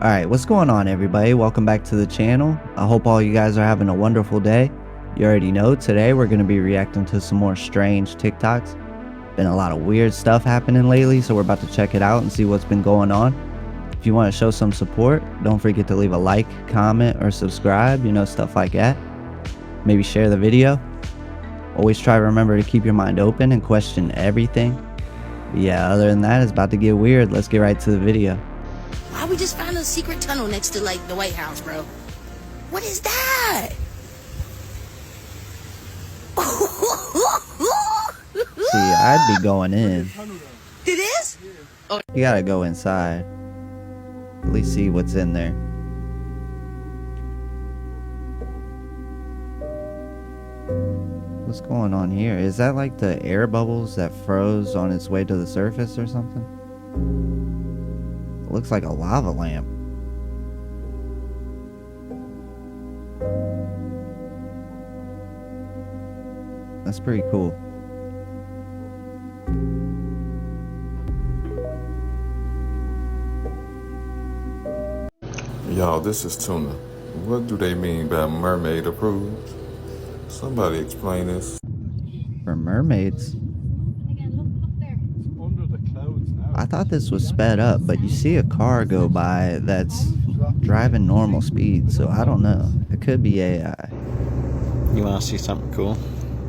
Alright, what's going on everybody? Welcome back to the channel. I hope all you guys are having a wonderful day. You already know, today we're going to be reacting to some more strange TikToks. Been a lot of weird stuff happening lately, so we're about to check it out and see what's been going on. If you want to show some support, don't forget to leave a like, comment, or subscribe, stuff like that. Maybe share the video. Always try to remember to keep your mind open and question everything. But yeah, other than that, it's about to get weird. Let's get right to the video. Why we just found a secret tunnel next to, like, the White House, bro? What is that? See, I'd be going in. It is? Oh. You gotta go inside. At least see what's in there. What's going on here? Is that like the air bubbles that froze on its way to the surface or something? It looks like a lava lamp. That's pretty cool. Y'all, this is Tuna. What do they mean by mermaid approved? Somebody explain this. For mermaids? I thought this was sped up, but you see a car go by that's driving normal speed, so I don't know. It could be AI. You want to see something cool?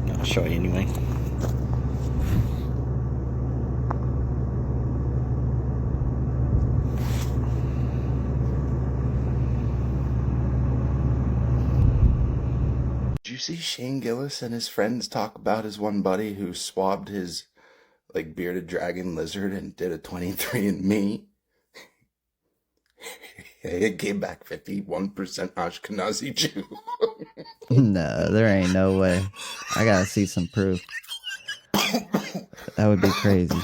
I'll show you anyway. Did you see Shane Gillis and his friends talk about his one buddy who swabbed his bearded dragon lizard and did a 23andMe? It came back 51% Ashkenazi Jew. No, there ain't no way. I gotta see some proof. That would be crazy.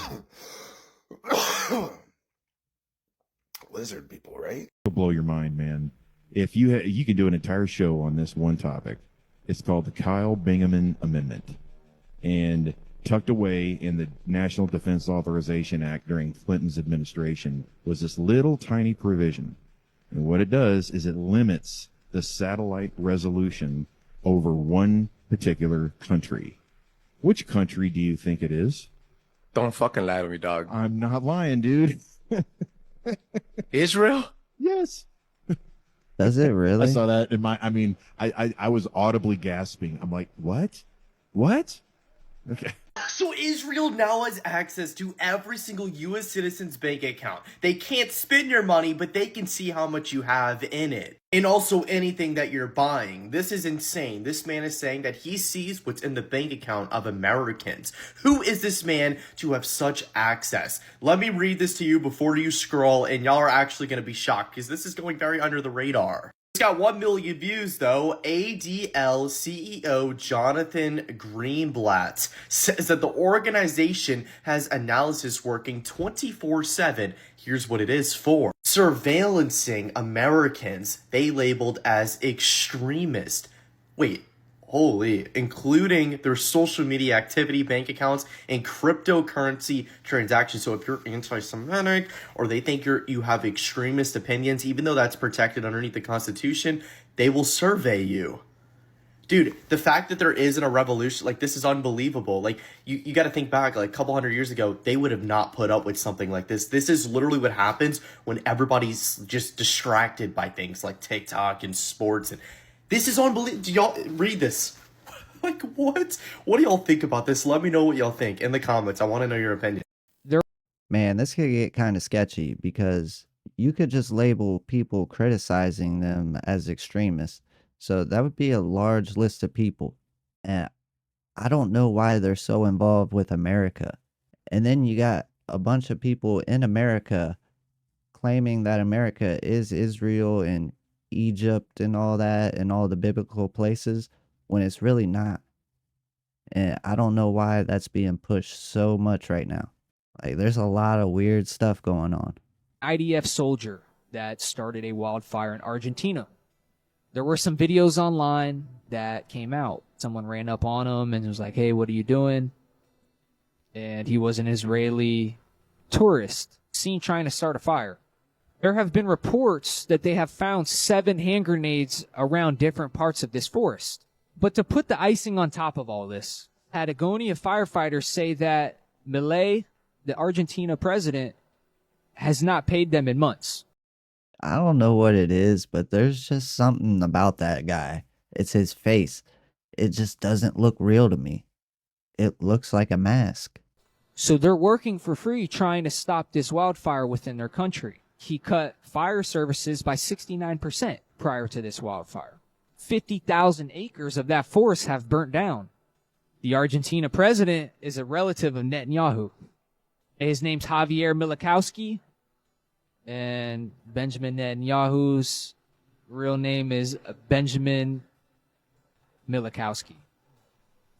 Lizard people, right? It'll blow your mind, man. If you could do an entire show on this one topic. It's called the Kyle Bingaman Amendment, and tucked away in the National Defense Authorization Act during Clinton's administration was this little tiny provision. And what it does is it limits the satellite resolution over one particular country. Which country do you think it is? Don't fucking lie to me, dog. I'm not lying, dude. Israel? Yes. Does it really? I saw that in I was audibly gasping. I'm like, what? What? Okay. So Israel now has access to every single U.S. citizen's bank account. They can't spend your money, but they can see how much you have in it. And also anything that you're buying. This is insane. This man is saying that he sees what's in the bank account of Americans. Who is this man to have such access? Let me read this to you before you scroll, and y'all are actually going to be shocked because this is going very under the radar. It's got 1 million views though. ADL CEO Jonathan Greenblatt says that the organization has analysis working 24/7. Here's what it is for. Surveillancing Americans they labeled as extremist. Wait, holy, including their social media activity, bank accounts, and cryptocurrency transactions. So if you're anti-Semitic or they think you have extremist opinions, even though that's protected underneath the Constitution, they will survey you. Dude, the fact that there isn't a revolution, like, this is unbelievable. Like, you got to think back, like, a couple hundred years ago, they would have not put up with something like this. This is literally what happens when everybody's just distracted by things like TikTok and sports. And this is unbelievable. Do y'all read this? Like, what? What do y'all think about this? Let me know what y'all think in the comments. I want to know your opinion. Man, this could get kind of sketchy because you could just label people criticizing them as extremists. So that would be a large list of people. And I don't know why they're so involved with America. And then you got a bunch of people in America claiming that America is Israel and Egypt and all that and all the biblical places when it's really not. And I don't know why that's being pushed so much right now. Like, there's a lot of weird stuff going on. IDF soldier that started a wildfire in Argentina. There were some videos online that came out. Someone ran up on him and was like, hey, what are you doing? And he was an Israeli tourist seen trying to start a fire. There have been reports that they have found 7 hand grenades around different parts of this forest. But to put the icing on top of all this, Patagonia firefighters say that Milei, the Argentina president, has not paid them in months. I don't know what it is, but there's just something about that guy. It's his face. It just doesn't look real to me. It looks like a mask. So they're working for free trying to stop this wildfire within their country. He cut fire services by 69% prior to this wildfire. 50,000 acres of that forest have burnt down. The Argentina president is a relative of Netanyahu. His name's Javier Milakowski, and Benjamin Netanyahu's real name is Benjamin Milakowski.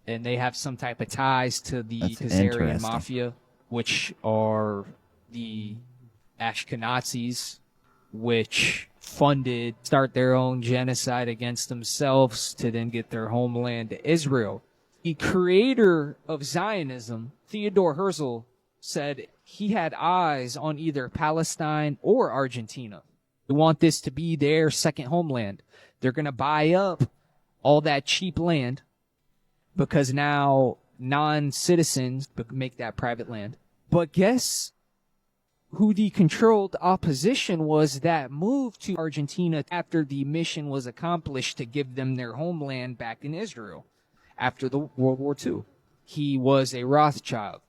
And they have some type of ties to the Khazarian mafia, which are the Ashkenazis, which start their own genocide against themselves to then get their homeland to Israel. The creator of Zionism, Theodore Herzl, said he had eyes on either Palestine or Argentina. They want this to be their second homeland. They're going to buy up all that cheap land because now non-citizens make that private land. But guess who the controlled opposition was that moved to Argentina after the mission was accomplished to give them their homeland back in Israel after the World War II? He was a Rothschild.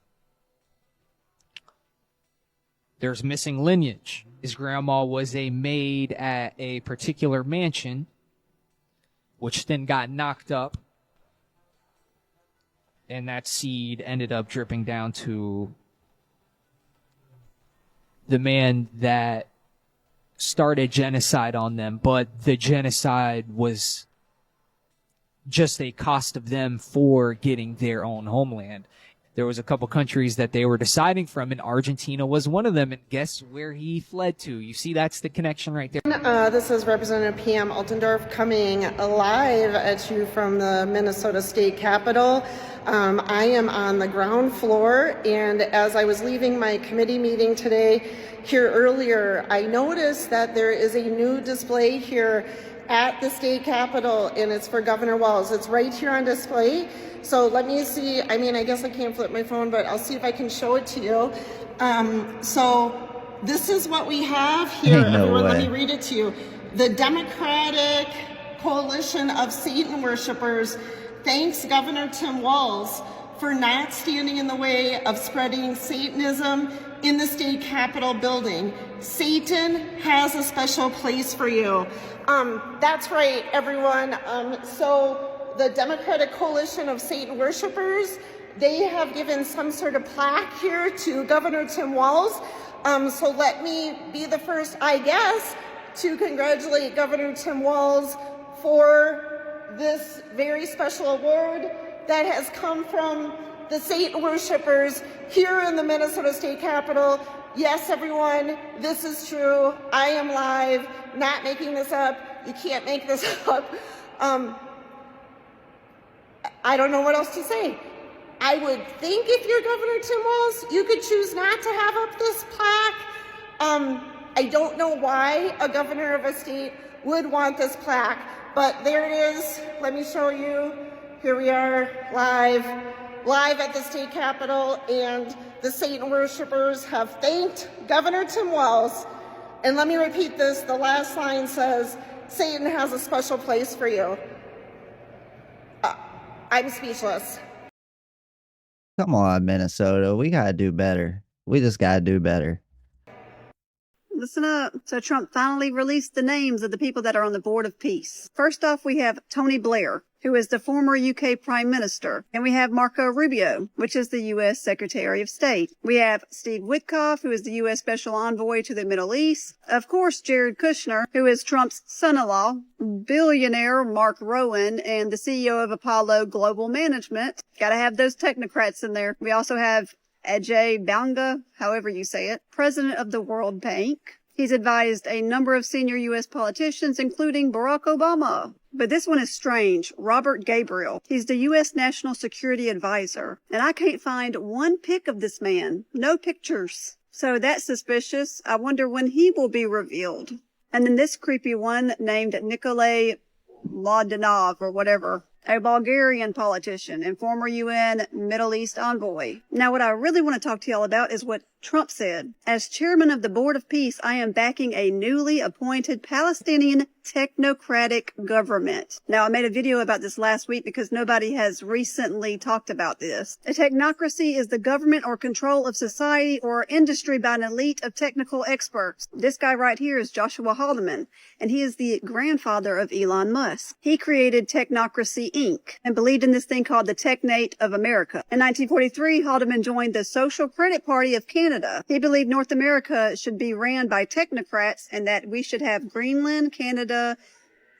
There's missing lineage. His grandma was a maid at a particular mansion, which then got knocked up. And that seed ended up dripping down to the man that started genocide on them. But the genocide was just a cost of them for getting their own homeland. There was a couple countries that they were deciding from, and Argentina was one of them. And guess where he fled to? You see, that's the connection right there. This is Representative P.M. Altendorf coming live at you from the Minnesota State Capitol. I am on the ground floor, and as I was leaving my committee meeting today here earlier, I noticed that there is a new display here at the state capitol, and it's for Governor Walz. It's right here on display. So let me see. I mean, I guess I can't flip my phone, but I'll see if I can show it to you. So this is what we have here. Everyone, let me read it to you. The Democratic Coalition of Satan Worshippers thanks Governor Tim Walz for not standing in the way of spreading Satanism in the state capitol building. Satan has a special place for you. That's right, everyone. So the Democratic Coalition of Satan Worshippers, they have given some sort of plaque here to Governor Tim Walz. So let me be the first, I guess, to congratulate Governor Tim Walz for this very special award that has come from the Satan Worshippers here in the Minnesota State Capitol. Yes, everyone, this is true. I am live, not making this up. You can't make this up. I don't know what else to say. I would think if you're Governor Tim Walz, you could choose not to have up this plaque. I don't know why a governor of a state would want this plaque, but there it is. Let me show you. Here we are, live at the state capitol, and the Satan Worshippers have thanked Governor Tim Walz. And let me repeat this. The last line says, Satan has a special place for you. I'm speechless. Come on, Minnesota. We gotta do better. We just gotta do better. Listen up. So Trump finally released the names of the people that are on the Board of Peace. First off, we have Tony Blair, who is the former UK Prime Minister. And we have Marco Rubio, which is the U.S. Secretary of State. We have Steve Witkoff, who is the U.S. Special Envoy to the Middle East. Of course, Jared Kushner, who is Trump's son-in-law, billionaire Mark Rowan, and the CEO of Apollo Global Management. Gotta have those technocrats in there. We also have Ajay Banga, however you say it, president of the World Bank. He's advised a number of senior U.S. politicians, including Barack Obama. But this one is strange. Robert Gabriel. He's the U.S. National Security Advisor. And I can't find one pic of this man. No pictures. So that's suspicious. I wonder when he will be revealed. And then this creepy one named Nikolay Mladenov or whatever, a Bulgarian politician and former UN Middle East envoy. Now, what I really want to talk to y'all about is what Trump said. As chairman of the Board of Peace, I am backing a newly appointed Palestinian technocratic government. Now, I made a video about this last week because nobody has recently talked about this. A technocracy is the government or control of society or industry by an elite of technical experts. This guy right here is Joshua Haldeman, and he is the grandfather of Elon Musk. He created Technocracy Inc. and believed in this thing called the Technate of America. In 1943, Haldeman joined the Social Credit Party of Canada. He believed North America should be ran by technocrats and that we should have Greenland, Canada,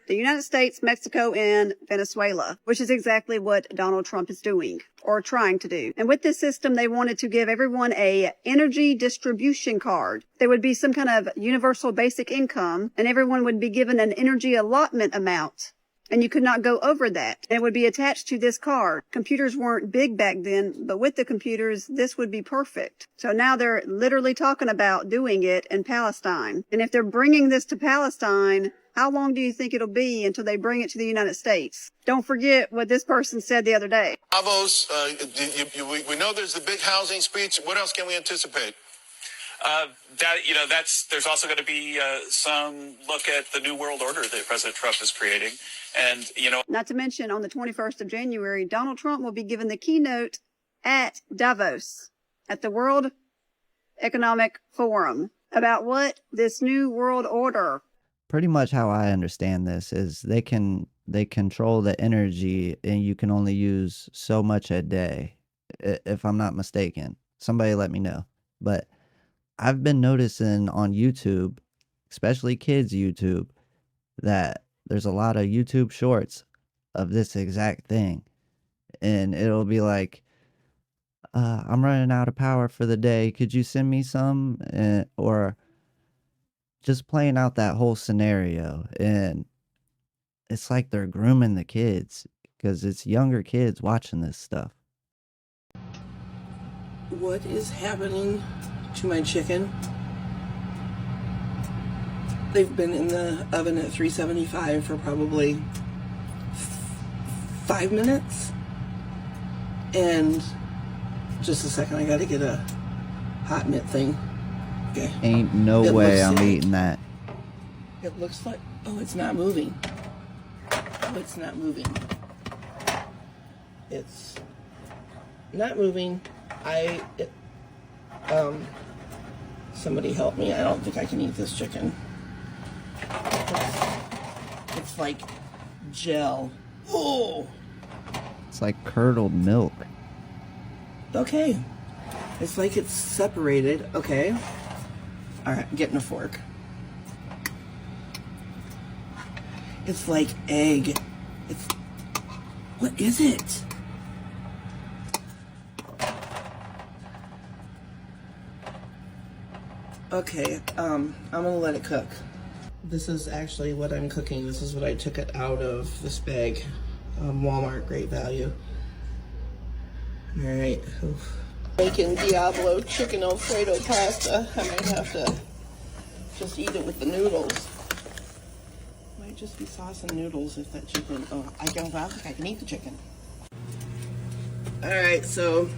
the United States, Mexico, and Venezuela, which is exactly what Donald Trump is doing or trying to do. And with this system, they wanted to give everyone a energy distribution card. There would be some kind of universal basic income, and everyone would be given an energy allotment amount. And you could not go over that. It would be attached to this card. Computers weren't big back then, but with the computers, this would be perfect. So now they're literally talking about doing it in Palestine. And if they're bringing this to Palestine, how long do you think it'll be until they bring it to the United States? Don't forget what this person said the other day. Davos, we know there's the big housing speech. What else can we anticipate? There's also going to be some look at the new world order that President Trump is creating. And, not to mention on the 21st of January, Donald Trump will be given the keynote at Davos at the World Economic Forum about what? This new world order. Pretty much how I understand this is they control the energy and you can only use so much a day, if I'm not mistaken. Somebody let me know. But I've been noticing on YouTube, especially kids' YouTube, that there's a lot of YouTube shorts of this exact thing. And it'll be like, I'm running out of power for the day. Could you send me some? Or just playing out that whole scenario. And it's like they're grooming the kids because it's younger kids watching this stuff. What is happening to my chicken? They've been in the oven at 375 for probably 5 minutes. And just a second, I gotta get a hot mitt thing. Okay. Ain't no way I'm eating that. It looks like, oh, it's not moving. Oh, it's not moving. It's not moving. Somebody help me. I don't think I can eat this chicken. It's like gel. Oh! It's like curdled milk. Okay. It's like it's separated. Okay. Alright, getting a fork. It's like egg. What is it? Okay, I'm gonna let it cook. This is actually what I'm cooking. This is what I took it out of this bag. Walmart, great value. Alright. Making Diablo chicken Alfredo pasta. I might have to just eat it with the noodles. Might just be sauce and noodles if that chicken. Oh, I don't think I can eat the chicken. Alright, so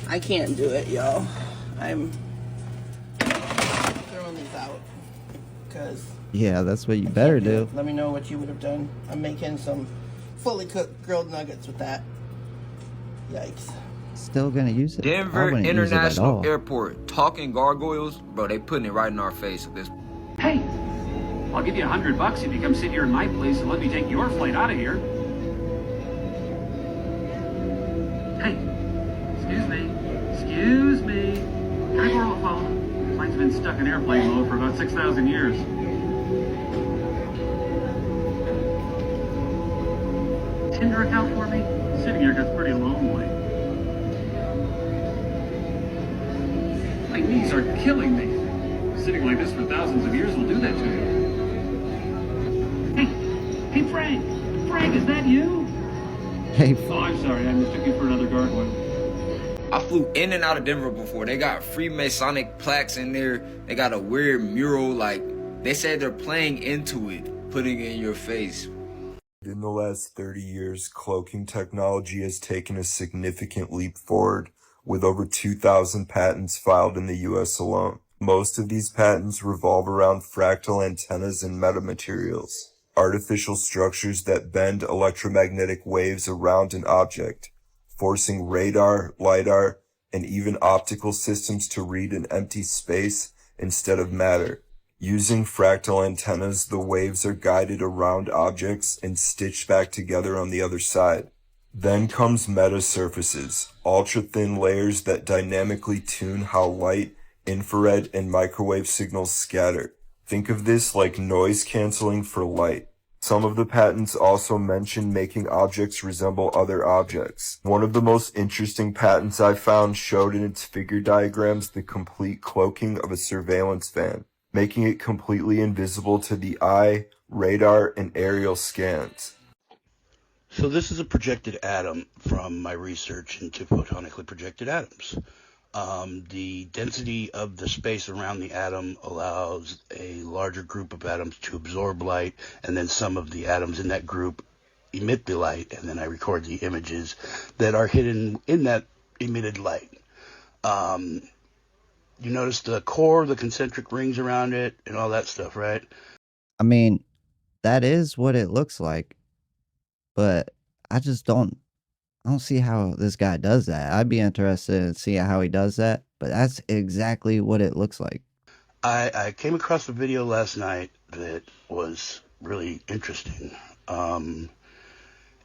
I can't do it, y'all. I'm throwing these out because Yeah, that's what you better do. Let me know what you would have done. I'm making some fully cooked grilled nuggets with that. Yikes. Still gonna use it. Denver International Airport, talking gargoyles, bro, they putting it right in our face at this. Hey, I'll give you $100 if you come sit here in my place and let me take your flight out of here. Hey, excuse me. Excuse me. Can I borrow a phone? Mine's been stuck in airplane mode for about 6,000 years. Tinder account for me? Sitting here gets pretty lonely. My knees are killing me. Sitting like this for thousands of years will do that to you. Hey, Frank! Frank, is that you? Hey. Oh, I'm sorry, I mistook you for another gargoyle. I flew in and out of Denver before. They got Freemasonic plaques in there. They got a weird mural. Like, they said they're playing into it, putting it in your face. In the last 30 years, cloaking technology has taken a significant leap forward, with over 2,000 patents filed in the US alone. Most of these patents revolve around fractal antennas and metamaterials, artificial structures that bend electromagnetic waves around an object, forcing radar, lidar, and even optical systems to read an empty space instead of matter. Using fractal antennas, the waves are guided around objects and stitched back together on the other side. Then comes metasurfaces, ultra-thin layers that dynamically tune how light, infrared, and microwave signals scatter. Think of this like noise canceling for light. Some of the patents also mention making objects resemble other objects. One of the most interesting patents I found showed in its figure diagrams the complete cloaking of a surveillance van, making it completely invisible to the eye, radar, and aerial scans. So this is a projected atom from my research into photonically projected atoms. The density of the space around the atom allows a larger group of atoms to absorb light, and then some of the atoms in that group emit the light, and then I record the images that are hidden in that emitted light. You notice the core, the concentric rings around it, and all that stuff, right? I mean, that is what it looks like, but I don't see how this guy does that. I'd be interested in seeing how he does that, but that's exactly what it looks like. I came across a video last night that was really interesting.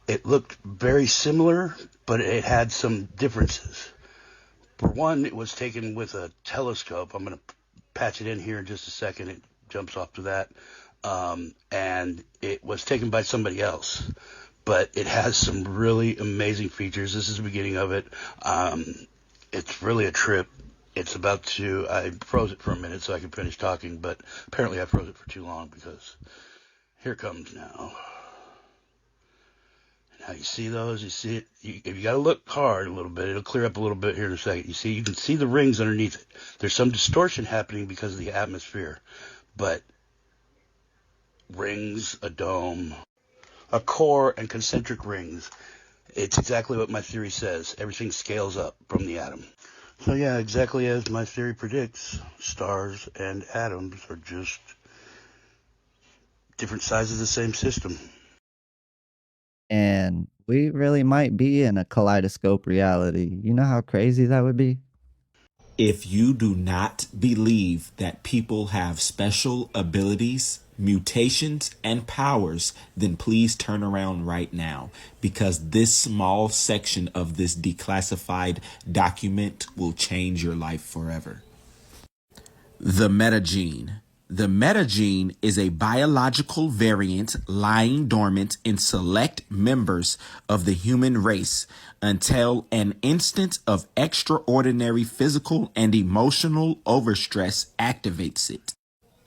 It looked very similar, but it had some differences. For one, it was taken with a telescope. I'm going to patch it in here in just a second. It jumps off to that. And it was taken by somebody else. But it has some really amazing features. This is the beginning of it. It's really a trip. It's about to, I froze it for a minute so I could finish talking, but apparently I froze it for too long because here it comes now. Now you see those, you see it, if you gotta look hard a little bit, it'll clear up a little bit here in a second. You can see the rings underneath it. There's some distortion happening because of the atmosphere, but rings, a dome, a core, and concentric rings. It's exactly what my theory says. Everything scales up from the atom. So yeah, exactly as my theory predicts, stars and atoms are just different sides of the same system. And we really might be in a kaleidoscope reality. You know how crazy that would be? If you do not believe that people have special abilities, mutations, and powers, then please turn around right now, because this small section of this declassified document will change your life forever. The metagene. The metagene is a biological variant lying dormant in select members of the human race until an instant of extraordinary physical and emotional overstress activates it.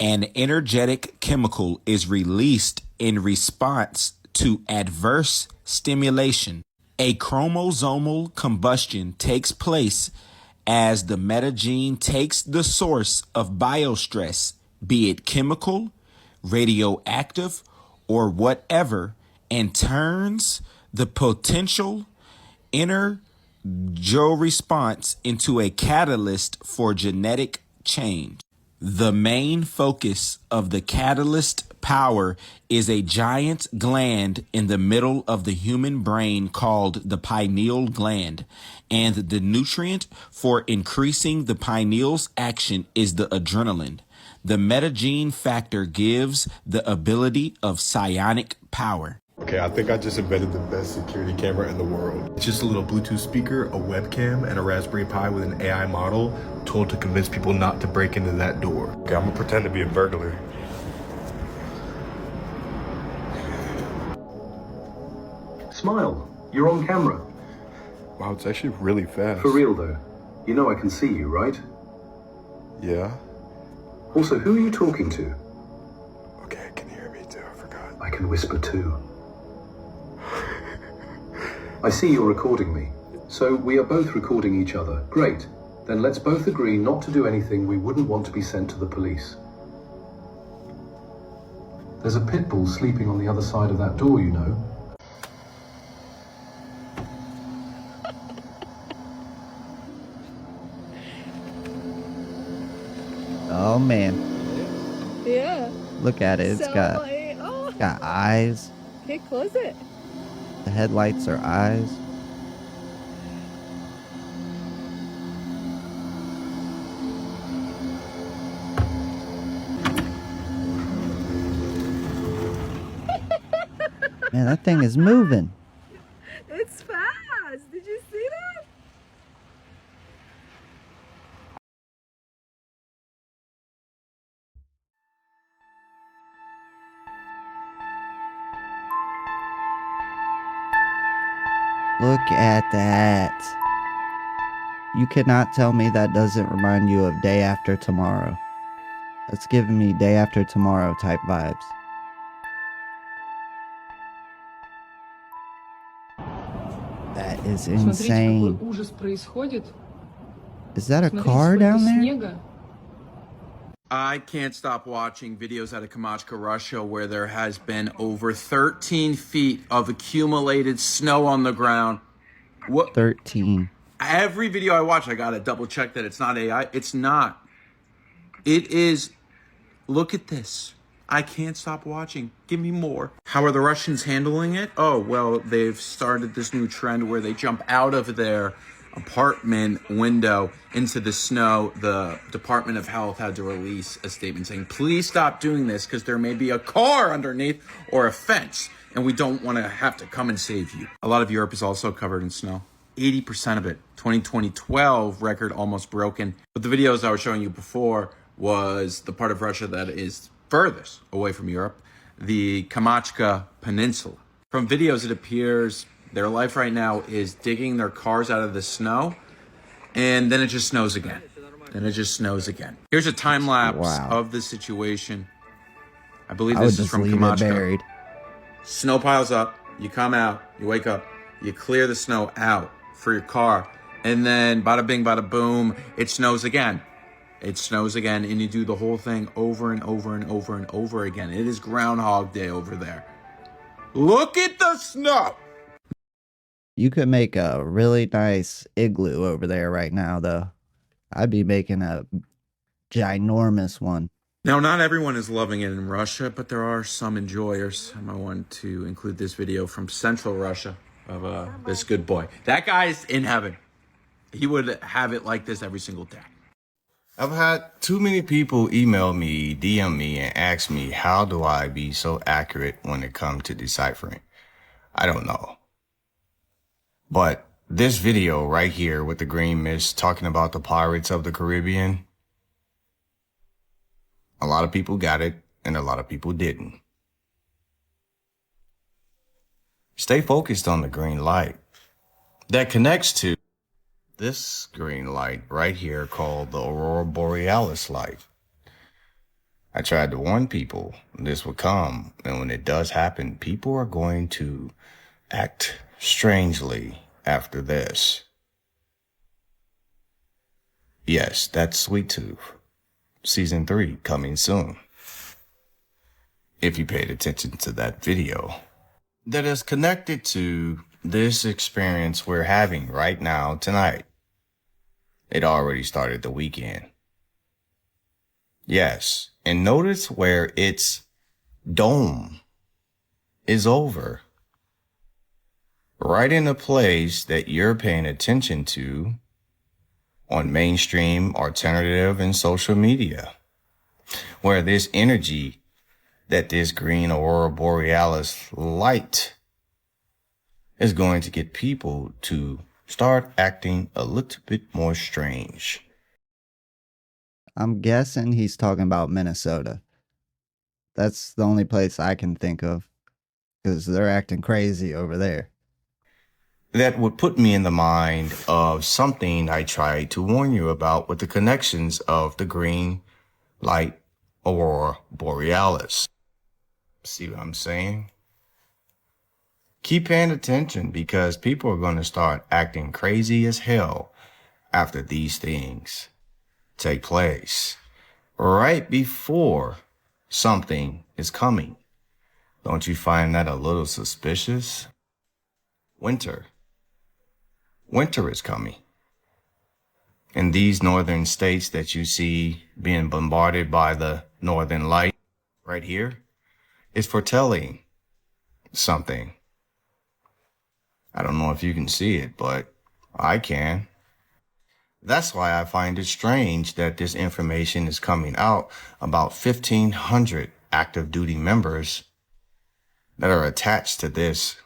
An energetic chemical is released in response to adverse stimulation. A chromosomal combustion takes place as the metagene takes the source of biostress, be it chemical, radioactive, or whatever, and turns the potential energo response into a catalyst for genetic change. The main focus of the catalyst power is a giant gland in the middle of the human brain called the pineal gland, and the nutrient for increasing the pineal's action is the adrenaline. The metagene factor gives the ability of psionic power. Okay, I think I just invented the best security camera in the world. It's just a little Bluetooth speaker, a webcam, and a Raspberry Pi with an AI model told to convince people not to break into that door. Okay, I'm gonna pretend to be a burglar. Smile, you're on camera. Wow, it's actually really fast. For real though, you know I can see you, right? Yeah. Also, who are you talking to? Okay, I can hear me too, I forgot. I can whisper too. I see you're recording me. So we are both recording each other. Great. Then let's both agree not to do anything we wouldn't want to be sent to the police. There's a pit bull sleeping on the other side of that door, you know. Oh man, Yeah. look at it. It's So, got like, oh. got eyes. Okay, close it. The headlights are eyes. Man, that thing is moving. It's fast. Did you see that? Look at that. You cannot tell me that doesn't remind you of Day After Tomorrow. That's giving me Day After Tomorrow type vibes. That is insane. Is that a car down there? I can't stop watching videos out of Kamachka, Russia, where there has been over 13 feet of accumulated snow on the ground. What? 13. Every video I watch, I gotta double check that it's not AI. It's not. It is. Look at this. I can't stop watching. Give me more. How are the Russians handling it? Oh, well, they've started this new trend where they jump out of their apartment window into the snow. The Department of Health had to release a statement saying, please stop doing this because there may be a car underneath or a fence, and we don't want to have to come and save you. A lot of Europe is also covered in snow. 80% of it. 2012 record almost broken. But the videos I was showing you before was the part of Russia that is furthest away from Europe, the Kamachka Peninsula. From videos, it appears their life right now is digging their cars out of the snow, and then it just snows again. And it just snows again. Here's a time lapse of the situation. I believe this is from Kamachka. Snow piles up, you come out, you wake up, you clear the snow out for your car, and then bada bing, bada boom, it snows again. It snows again, and you do the whole thing over and over and over and over again. It is Groundhog Day over there. Look at the snow! You could make a really nice igloo over there right now, though. I'd be making a ginormous one. Now, not everyone is loving it in Russia, but there are some enjoyers. I want to include this video from Central Russia of this good boy. That guy's in heaven. He would have it like this every single day. I've had too many people email me, DM me, and ask me, how do I be so accurate when it comes to deciphering? I don't know. But this video right here with the green mist talking about the Pirates of the Caribbean, a lot of people got it and a lot of people didn't. Stay focused on the green light that connects to this green light right here called the Aurora Borealis light. I tried to warn people this would come, and when it does happen, people are going to act strangely after this. Yes, that's Sweet Tooth. Season 3 coming soon. If you paid attention to that video. That is connected to this experience we're having right now tonight. It already started the weekend. Yes, and notice where its dome is over. Right in a place that you're paying attention to on mainstream, alternative, and social media, where this energy that this green Aurora Borealis light is going to get people to start acting a little bit more strange. I'm guessing he's talking about Minnesota. That's the only place I can think of, because they're acting crazy over there. That would put me in the mind of something I tried to warn you about with the connections of the green light Aurora Borealis. See what I'm saying? Keep paying attention because people are going to start acting crazy as hell after these things take place. Right before something is coming. Don't you find that a little suspicious? Winter. Winter is coming. In these northern states that you see being bombarded by the northern light right here is foretelling something. I don't know if you can see it, but I can. That's why I find it strange that this information is coming out about 1,500 active duty members that are attached to this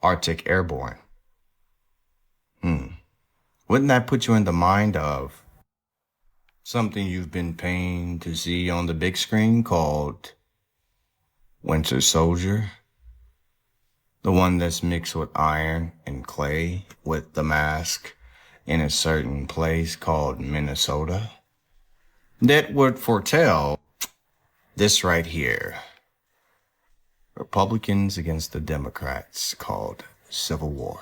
Arctic Airborne. Wouldn't that put you in the mind of something you've been paying to see on the big screen called Winter Soldier? The one that's mixed with iron and clay with the mask in a certain place called Minnesota? That would foretell this right here. Republicans against the Democrats called Civil War.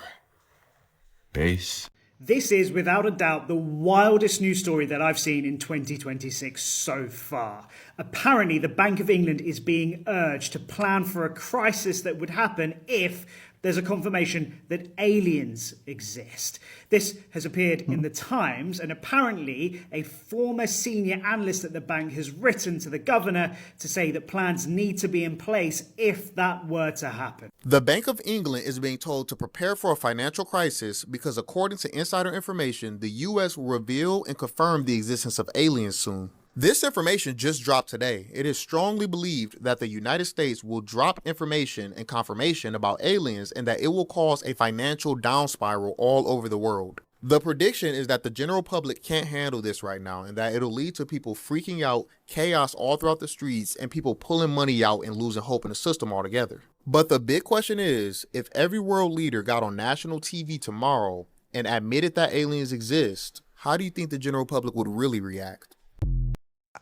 Peace. This is without a doubt the wildest news story that I've seen in 2026 so far. Apparently, the Bank of England is being urged to plan for a crisis that would happen if there's a confirmation that aliens exist. This has appeared in the Times, and apparently a former senior analyst at the bank has written to the governor to say that plans need to be in place if that were to happen. The Bank of England is being told to prepare for a financial crisis because, according to insider information, the U.S. will reveal and confirm the existence of aliens soon. This information just dropped today. It is strongly believed that the United States will drop information and confirmation about aliens and that it will cause a financial down spiral all over the world. The prediction is that the general public can't handle this right now and that it'll lead to people freaking out, chaos all throughout the streets, and people pulling money out and losing hope in the system altogether. But the big question is, if every world leader got on national TV tomorrow and admitted that aliens exist, how do you think the general public would really react?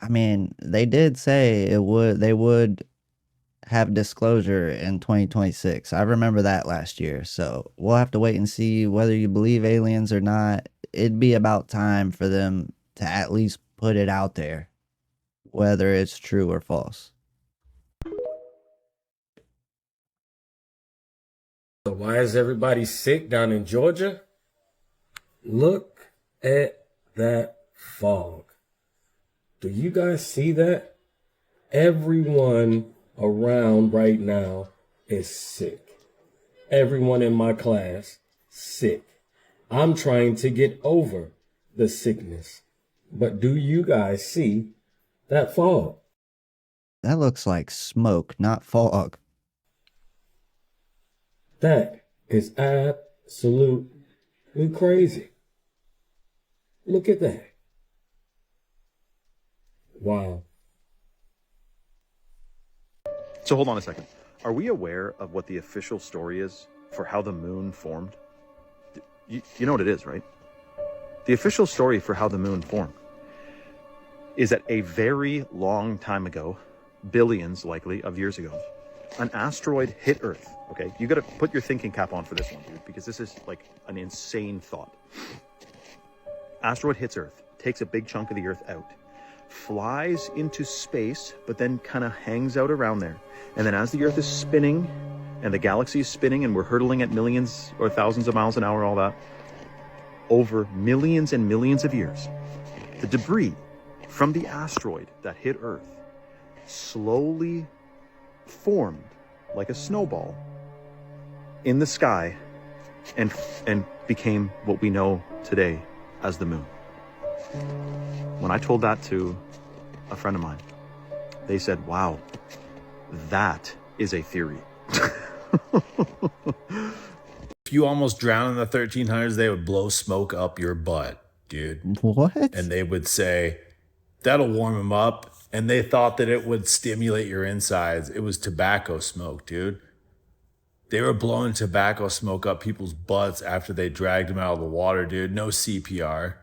I mean, they did say they would have disclosure in 2026. I remember that last year. So we'll have to wait and see whether you believe aliens or not. It'd be about time for them to at least put it out there, whether it's true or false. So why is everybody sick down in Georgia? Look at that fog. Do you guys see that? Everyone around right now is sick. Everyone in my class, sick. I'm trying to get over the sickness. But do you guys see that fog? That looks like smoke, not fog. That is absolutely crazy. Look at that. Wow. So hold on a second. Are we aware of what the official story is for how the moon formed? You know what it is, right? The official story for how the moon formed is that a very long time ago, billions likely of years ago, an asteroid hit Earth. Okay, you got to put your thinking cap on for this one, dude, because this is like an insane thought. Asteroid hits Earth, takes a big chunk of the Earth out, flies into space, but then kind of hangs out around there. And then as the Earth is spinning and the galaxy is spinning and we're hurtling at millions or thousands of miles an hour, all that, over millions and millions of years, the debris from the asteroid that hit Earth slowly formed like a snowball in the sky and became what we know today as the moon. When I told that to a friend of mine, they said, wow, that is a theory. If you almost drown in the 1300s, they would blow smoke up your butt, dude. What? And they would say, that'll warm them up. And they thought that it would stimulate your insides. It was tobacco smoke, dude. They were blowing tobacco smoke up people's butts after they dragged them out of the water, dude. No CPR.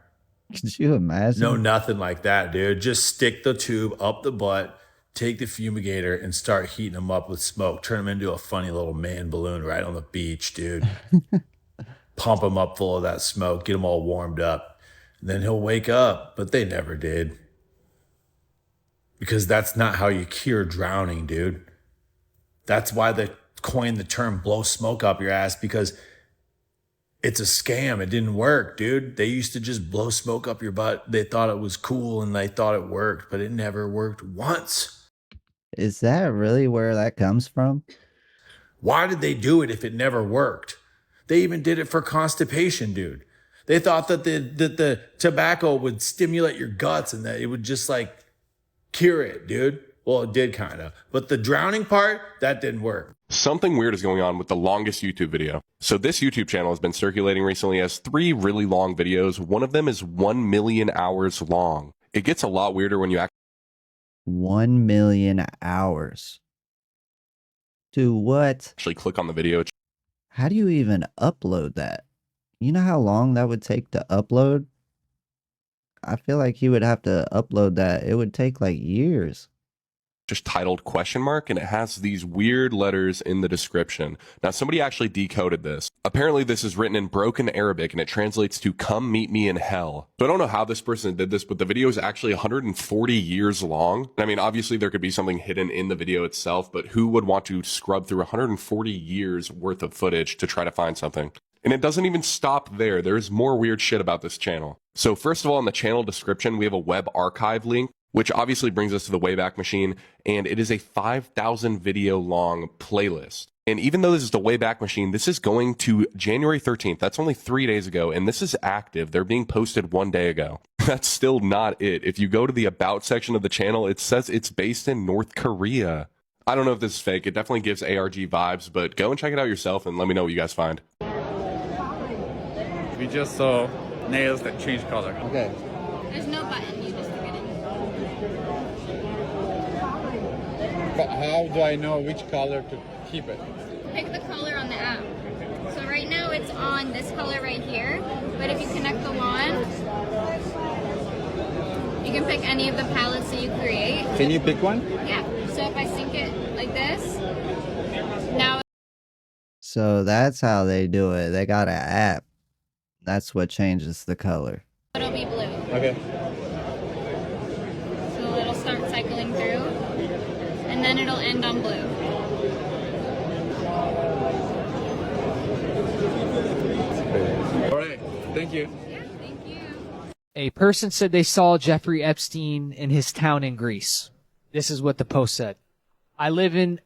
Could you imagine? No, nothing like that, dude. Just stick the tube up the butt, take the fumigator and start heating him up with smoke. Turn him into a funny little man balloon right on the beach, dude. Pump him up full of that smoke, get him all warmed up. Then he'll wake up, but they never did. Because that's not how you cure drowning, dude. That's why they coined the term blow smoke up your ass, because it's a scam. It didn't work, dude. They used to just blow smoke up your butt. They thought it was cool and they thought it worked, but it never worked once. Is that really where that comes from? Why did they do it if it never worked? They even did it for constipation, dude. They thought that the tobacco would stimulate your guts and that it would just like cure it, dude. Well, it did kind of. But the drowning part, that didn't work. Something weird is going on with the longest YouTube video. So this YouTube channel has been circulating recently as 3 really long videos. One of them is 1 million hours long. It gets a lot weirder when you 1 million hours. To what? actually click on the video. How do you even upload that? You know how long that would take to upload? I feel like you would have to upload that. It would take like years. Just titled ? And it has these weird letters in the description. Now, somebody actually decoded this. Apparently, this is written in broken Arabic, and it translates to "come meet me in hell." So I don't know how this person did this, but the video is actually 140 years long. I mean, obviously, there could be something hidden in the video itself, but who would want to scrub through 140 years worth of footage to try to find something? And it doesn't even stop there. There's more weird shit about this channel. So first of all, in the channel description, we have a web archive link, which obviously brings us to the Wayback Machine, and it is a 5,000 video long playlist. And even though this is the Wayback Machine, this is going to January 13th. That's only 3 days ago, and this is active. They're being posted 1 day ago. That's still not it. If you go to the About section of the channel, it says it's based in North Korea. I don't know if this is fake. It definitely gives ARG vibes, but go and check it out yourself and let me know what you guys find. We just saw nails that change color. Okay. There's no button, you just stick it in. But how do I know which color to keep it? Pick the color on the app. So right now it's on this color right here, but if you connect the wand, you can pick any of the palettes that you create. Can you pick one? Yeah. So if I sync it like this, now. So that's how they do it. They got an app. That's what changes the color. It'll be blue. Okay. So it'll start cycling through, and then it'll end on blue. All right. Thank you. Yeah, thank you. A person said they saw Jeffrey Epstein in his town in Greece. This is what the post said. I live in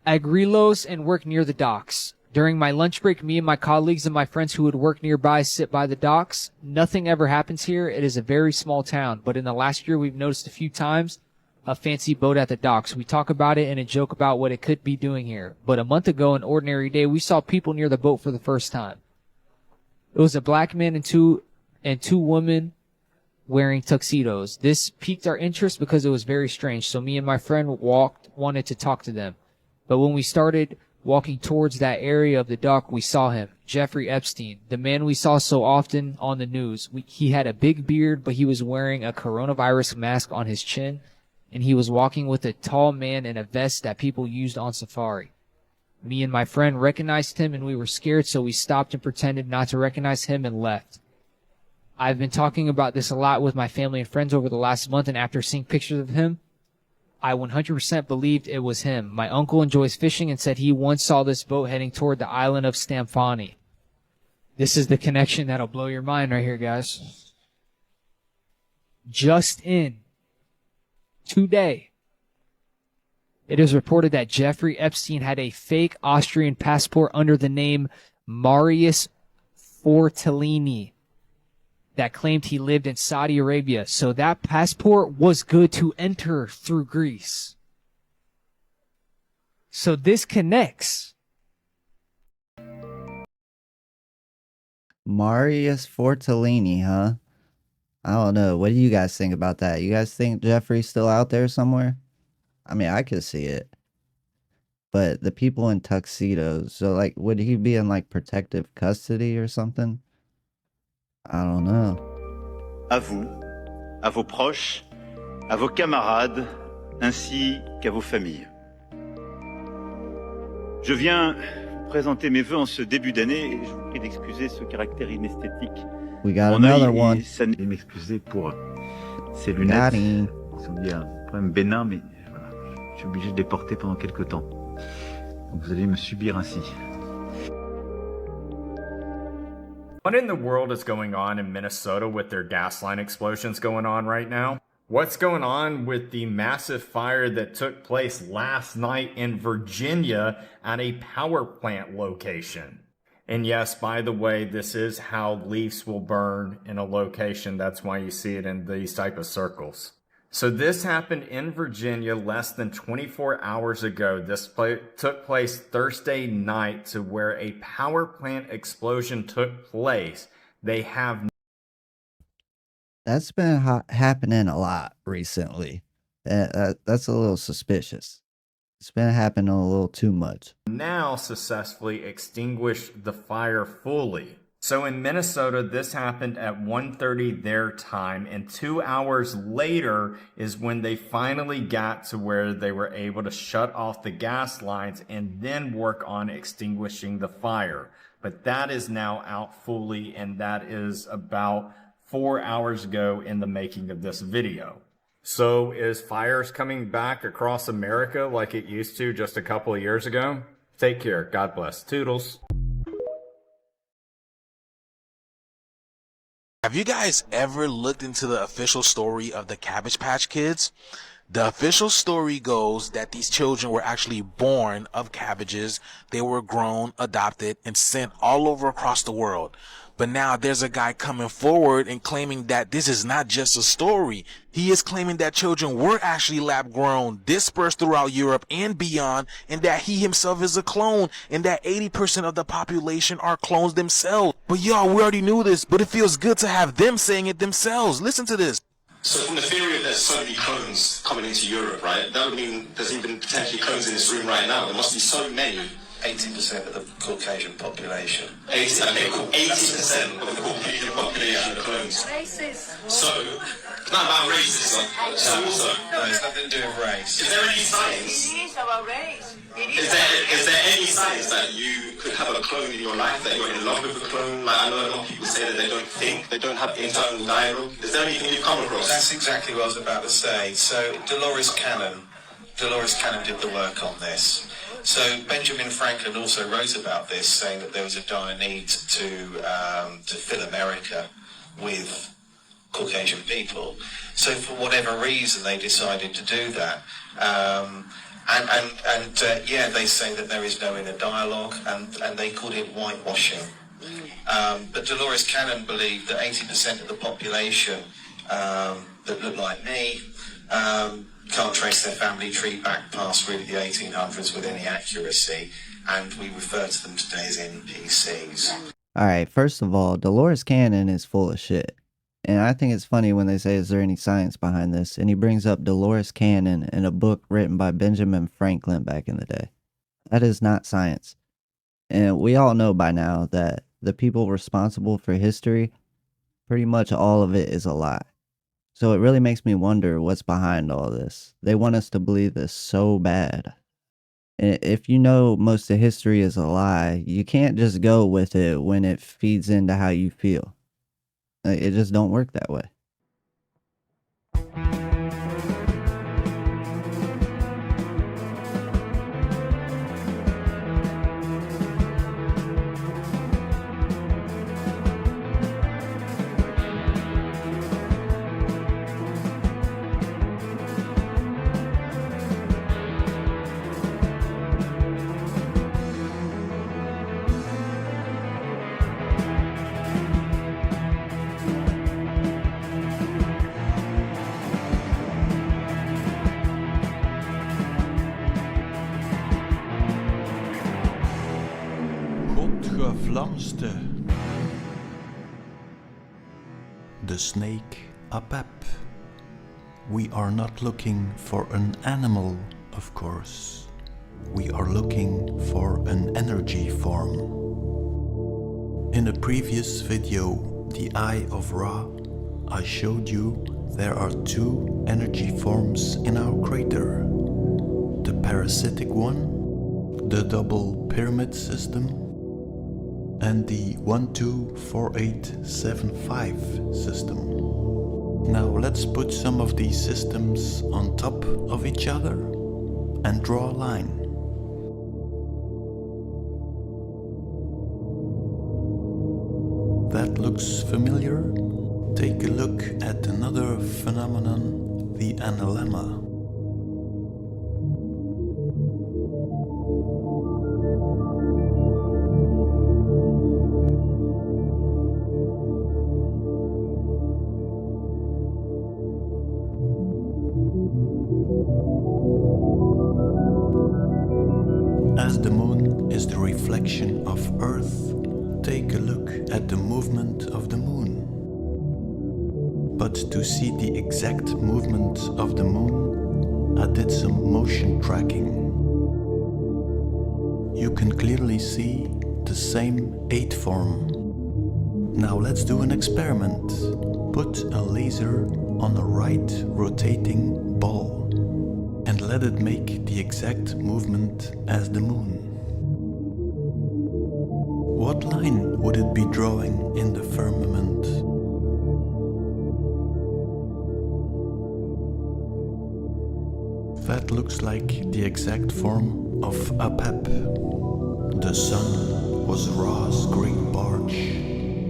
Agrilos and work near the docks. During my lunch break, me and my colleagues and my friends who would work nearby sit by the docks. Nothing ever happens here. It is a very small town, but in the last year we've noticed a few times a fancy boat at the docks. We talk about it and a joke about what it could be doing here. But a month ago, an ordinary day, we saw people near the boat for the first time. It was a black man and two women wearing tuxedos. This piqued our interest because it was very strange. So me and my friend wanted to talk to them. But when we started walking towards that area of the dock, we saw him, Jeffrey Epstein, the man we saw so often on the news. He had a big beard, but he was wearing a coronavirus mask on his chin, and he was walking with a tall man in a vest that people used on safari. Me and my friend recognized him, and we were scared, so we stopped and pretended not to recognize him and left. I've been talking about this a lot with my family and friends over the last month, and after seeing pictures of him, I 100% believed it was him. My uncle enjoys fishing and said he once saw this boat heading toward the island of Stamfani. This is the connection that'll blow your mind right here, guys. Just in today, it is reported that Jeffrey Epstein had a fake Austrian passport under the name Marius Fortellini that claimed he lived in Saudi Arabia. So that passport was good to enter through Greece. So this connects. Marius Fortellini, huh? I don't know. What do you guys think about that? You guys think Jeffrey's still out there somewhere? I mean, I could see it. But the people in tuxedos, so like, would he be in like protective custody or something? I don't know. À vous, à vos proches, à vos camarades, ainsi qu'à vos familles. Je viens vous présenter mes vœux en ce début d'année et je vous prie d'excuser ce caractère inesthétique. We got Mon œil another one. et m'excuser pour ces lunettes. Got him. Si vous dites un problème bénin, mais voilà, je suis obligé de les porter pendant quelques temps. Donc vous allez me subir ainsi. What in the world is going on in Minnesota with their gas line explosions going on right now? What's going on with the massive fire that took place last night in Virginia at a power plant location? And yes, by the way, this is how leaves will burn in a location. That's why you see it in these type of circles. So this happened in Virginia less than 24 hours ago. This took place Thursday night to where a power plant explosion took place. They have... That's been happening a lot recently. That's a little suspicious. It's been happening a little too much. now successfully extinguished the fire fully. So in Minnesota, this happened at 1:30 their time, and 2 hours later is when they finally got to where they were able to shut off the gas lines and then work on extinguishing the fire. But that is now out fully, and that is about 4 hours ago in the making of this video. So is fires coming back across America like it used to just a couple of years ago? Take care. God bless. Toodles. Have you guys ever looked into the official story of the Cabbage Patch Kids? The official story goes that these children were actually born of cabbages. They were grown, adopted, and sent all over across the world. But now there's a guy coming forward and claiming that this is not just a story. He is claiming that children were actually lab grown, dispersed throughout Europe and beyond, and that he himself is a clone, and that 80% of the population are clones themselves. But y'all, we already knew this, but it feels good to have them saying it themselves. Listen to this. So from the theory of there's so many clones coming into Europe, right? That would mean there's even potentially clones in this room right now. There must be so many. 80% of the Caucasian population. 80% of the Caucasian population are clones. Racist. So, it's not about racism. So, No, it's nothing to do with race. is there any science? It is about race. Is there any science that you could have a clone in your life, that you're in love with a clone? Like, I know a lot of people say that they don't think, they don't have internal dialogue. Is there anything you've come across? That's exactly what I was about to say. So Dolores Cannon did the work on this. So Benjamin Franklin also wrote about this, saying that there was a dire need to fill America with Caucasian people. So for whatever reason, they decided to do that. Yeah, they say that there is no inner dialogue, and they called it whitewashing. But Dolores Cannon believed that 80% of the population that look like me can't trace their family tree back past really the 1800s with any accuracy, and we refer to them today as NPCs. Alright, first of all, Dolores Cannon is full of shit. And I think it's funny when they say, is there any science behind this? And he brings up Dolores Cannon in a book written by Benjamin Franklin back in the day. That is not science. And we all know by now that the people responsible for history, pretty much all of it is a lie. So it really makes me wonder what's behind all this. They want us to believe this so bad. And if you know most of history is a lie, you can't just go with it when it feeds into how you feel. It just don't work that way. The snake Apep. We are not looking for an animal, of course. We are looking for an energy form. In a previous video, the Eye of Ra, I showed you there are two energy forms in our crater. The parasitic one, the double pyramid system, and the 124875 system. Now let's put some of these systems on top of each other and draw a line. That looks familiar? Take a look at another phenomenon, the analemma. As the moon is the reflection of Earth, take a look at the movement of the moon. But to see the exact movement of the moon, I did some motion tracking. You can clearly see the same 8 form. Now let's do an experiment. Put a laser on a right rotating ball and let it make the exact movement as the moon. What line would it be drawing in the firmament? That looks like the exact form of Apep. The sun was Ra's great barge,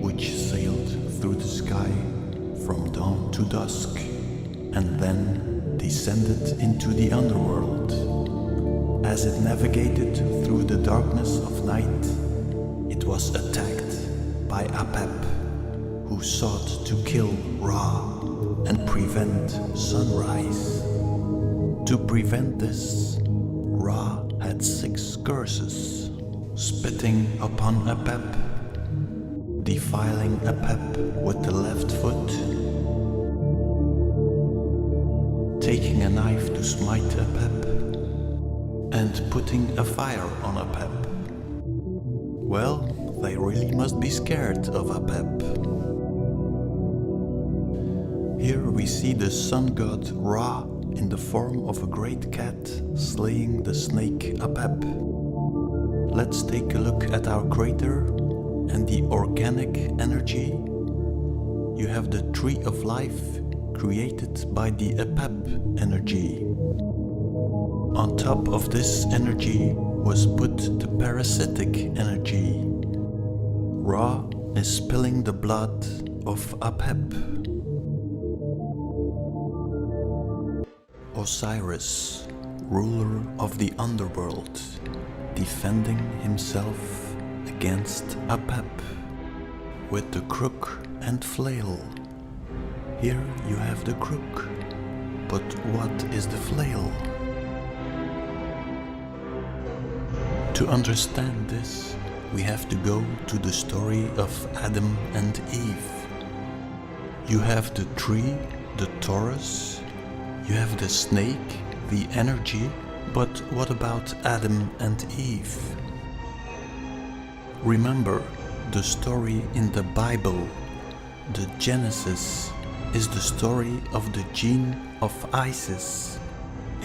which sailed through the sky from dawn to dusk, and then descended into the underworld. As it navigated through the darkness of night, it was attacked by Apep, who sought to kill Ra and prevent sunrise. To prevent this, Ra had 6 curses: spitting upon Apep, defiling Apep with the left foot, taking a knife to smite Apep, and putting a fire on Apep. Well, they really must be scared of Apep. Here we see the sun god Ra in the form of a great cat slaying the snake Apep. Let's take a look at our crater and the organic energy. You have the tree of life created by the Apep energy. On top of this energy was put the parasitic energy. Ra is spilling the blood of Apep. Osiris, ruler of the underworld, defending himself against Apep with the crook and flail. Here you have the crook, but what is the flail? To understand this, we have to go to the story of Adam and Eve. You have the tree, the Taurus, you have the snake, the energy, but what about Adam and Eve? Remember the story in the Bible, the Genesis, is the story of the gene of Isis.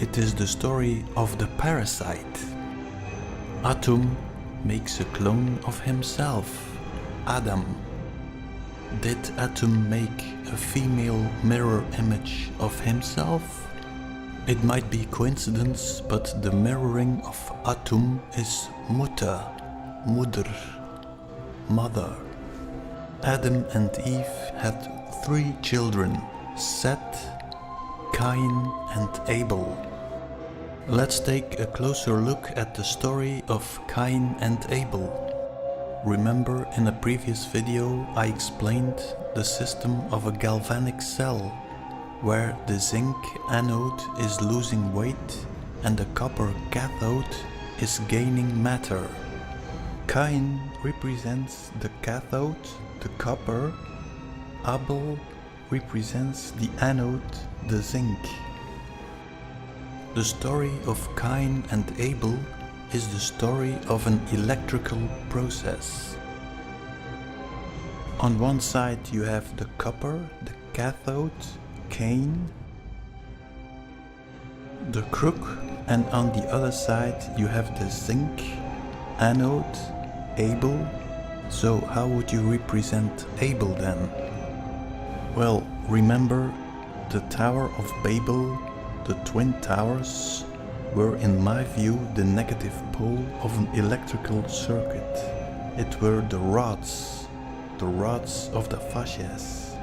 It is the story of the parasite. Atum makes a clone of himself, Adam. Did Atum make a female mirror image of himself? It might be coincidence, but the mirroring of Atum is Mutter, Mudr, mother. Adam and Eve had 3 children, Seth, Cain and Abel. Let's take a closer look at the story of Cain and Abel. Remember in a previous video I explained the system of a galvanic cell, where the zinc anode is losing weight and the copper cathode is gaining matter. Cain represents the cathode, the copper. Abel represents the anode, the zinc. The story of Cain and Abel is the story of an electrical process. On one side you have the copper, the cathode, Cain, the crook, and on the other side you have the zinc, anode, Abel. So how would you represent Abel then? Well, remember the Tower of Babel, the Twin Towers, were in my view the negative pole of an electrical circuit. It were the rods of the fascias.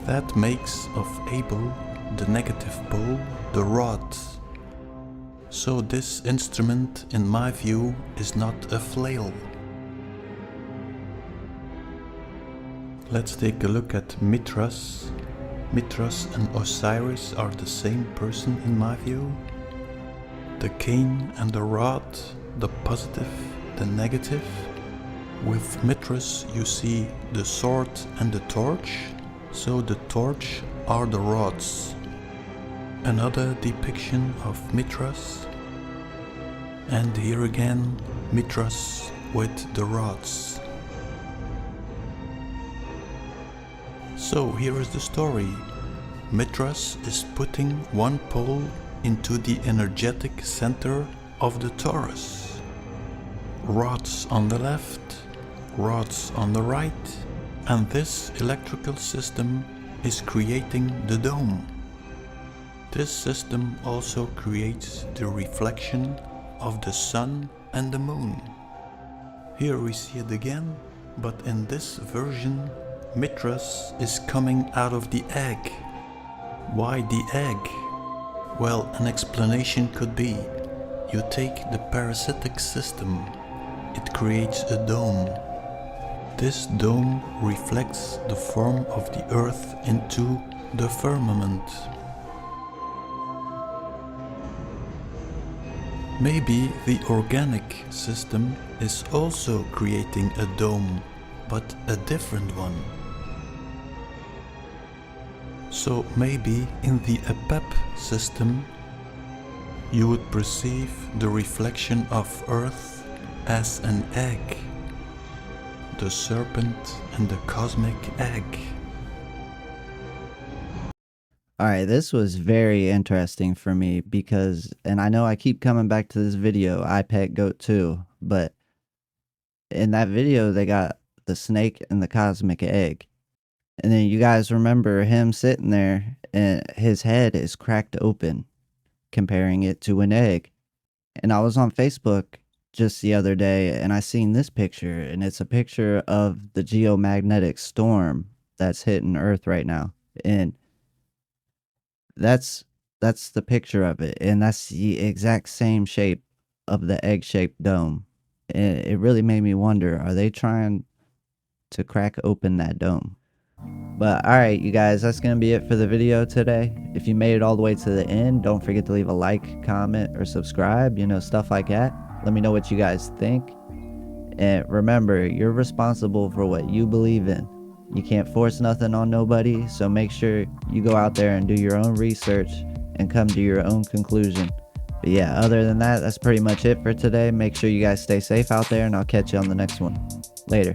That makes of Abel, the negative pole, the rod. So this instrument, in my view, is not a flail. Let's take a look at Mithras. Mithras and Osiris are the same person in my view. The cane and the rod, the positive, the negative. With Mithras you see the sword and the torch, so the torch are the rods. Another depiction of Mithras. And here again Mithras with the rods. So here is the story. Mithras is putting one pole into the energetic center of the torus. Rods on the left, rods on the right, and this electrical system is creating the dome. This system also creates the reflection of the sun and the moon. Here we see it again, but in this version Mithras is coming out of the egg. Why the egg? Well, an explanation could be, you take the parasitic system, it creates a dome. This dome reflects the form of the earth into the firmament. Maybe the organic system is also creating a dome, but a different one. So maybe in the EPEP system you would perceive the reflection of Earth as an egg, the serpent and the cosmic egg. Alright, this was very interesting for me because, and I know I keep coming back to this video, I Pet Goat too, but in that video they got the snake and the cosmic egg. And then you guys remember him sitting there and his head is cracked open, comparing it to an egg. And I was on Facebook just the other day and I seen this picture, and it's a picture of the geomagnetic storm that's hitting Earth right now. And that's the picture of it, and that's the exact same shape of the egg-shaped dome. And it really made me wonder, are they trying to crack open that dome? But alright you guys, that's going to be it for the video today. If you made it all the way to the end, don't forget to leave a like, comment, or subscribe, you know, stuff like that. Let me know what you guys think. And remember, you're responsible for what you believe in. You can't force nothing on nobody, so make sure you go out there and do your own research and come to your own conclusion. But yeah, other than that, that's pretty much it for today. Make sure you guys stay safe out there, and I'll catch you on the next one. Later.